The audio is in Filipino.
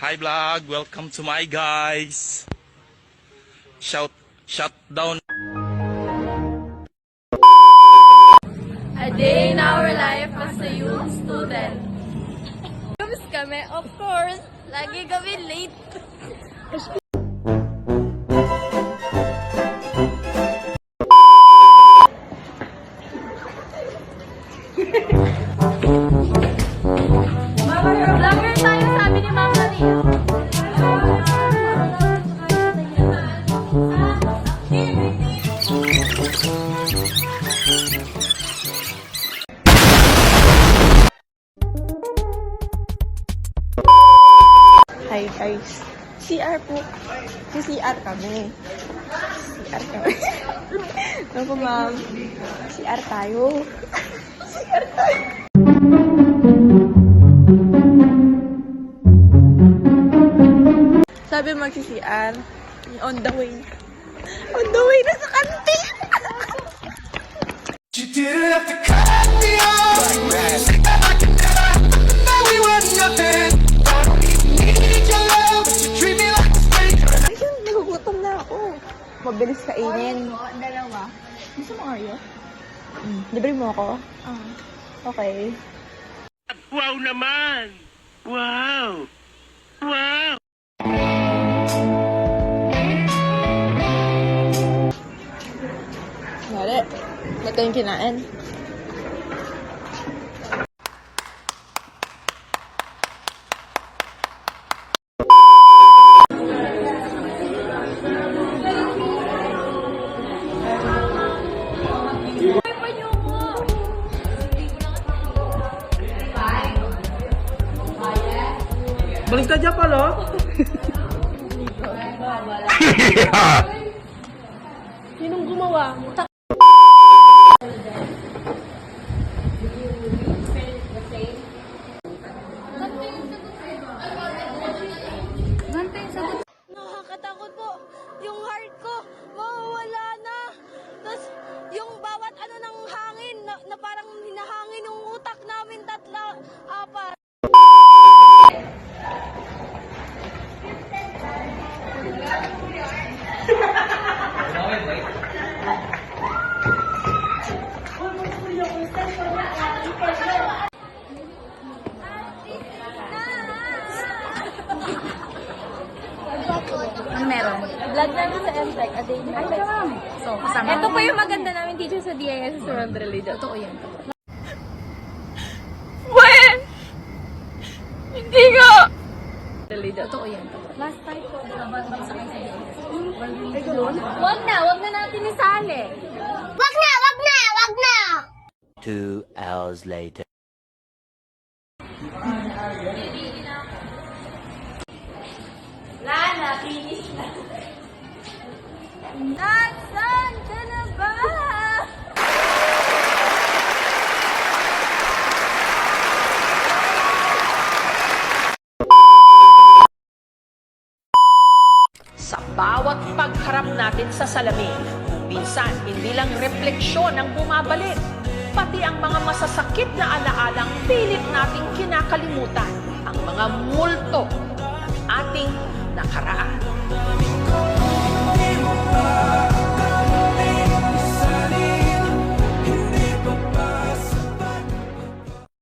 Hi vlog, welcome to my guys. Shut down. A day in our life as a youth student. Kamus kami, of course, lagi kami late. Vlogger tayo, sabi ni Ma'am Maria. Hi guys. CR po. CR kami. CR kami. Ano po ma'am? CR tayo. CR tayo. Sabi mag-CR. On the way. On the way na sa kantin. You didn't have to cut me off. I can never know we were nothing. I don't even need your love. You treat me like a stranger. Ayun, nagugutom na ako. Mabilis kainin. Dalawa. Gusto mo Oreo? Libre mo ako? Okay. Wow naman! Wow! Wow! Wala. Ito yung kinain. Balik ka dyan pala. Sinong gumawa? Nakakatakot po. Yung heart ko, mawawala na. Tapos, yung bawat ano ng hangin, na parang hinahangin yung utak namin tatlo, apat. Ang meron? Vlog namin sa MTech, a day in my life. So, kasama. Ito po yung maganda namin teacher sa DIS sa Ronda Religion. Totoo yan. When? Hindi nga! Religion. Totoo yan. Last time po, nababag sa kanya. Wag na natin isali. Wag na! 2 hours later. Lana, finish na. Nasaan ka na ba? Sa bawat pagharap natin sa salamin, minsan hindi lang refleksyon ang bumabalik, pati ang mga masasakit na alaalang pilit nating kinakalimutan, ang mga multo ng ating nakaraan.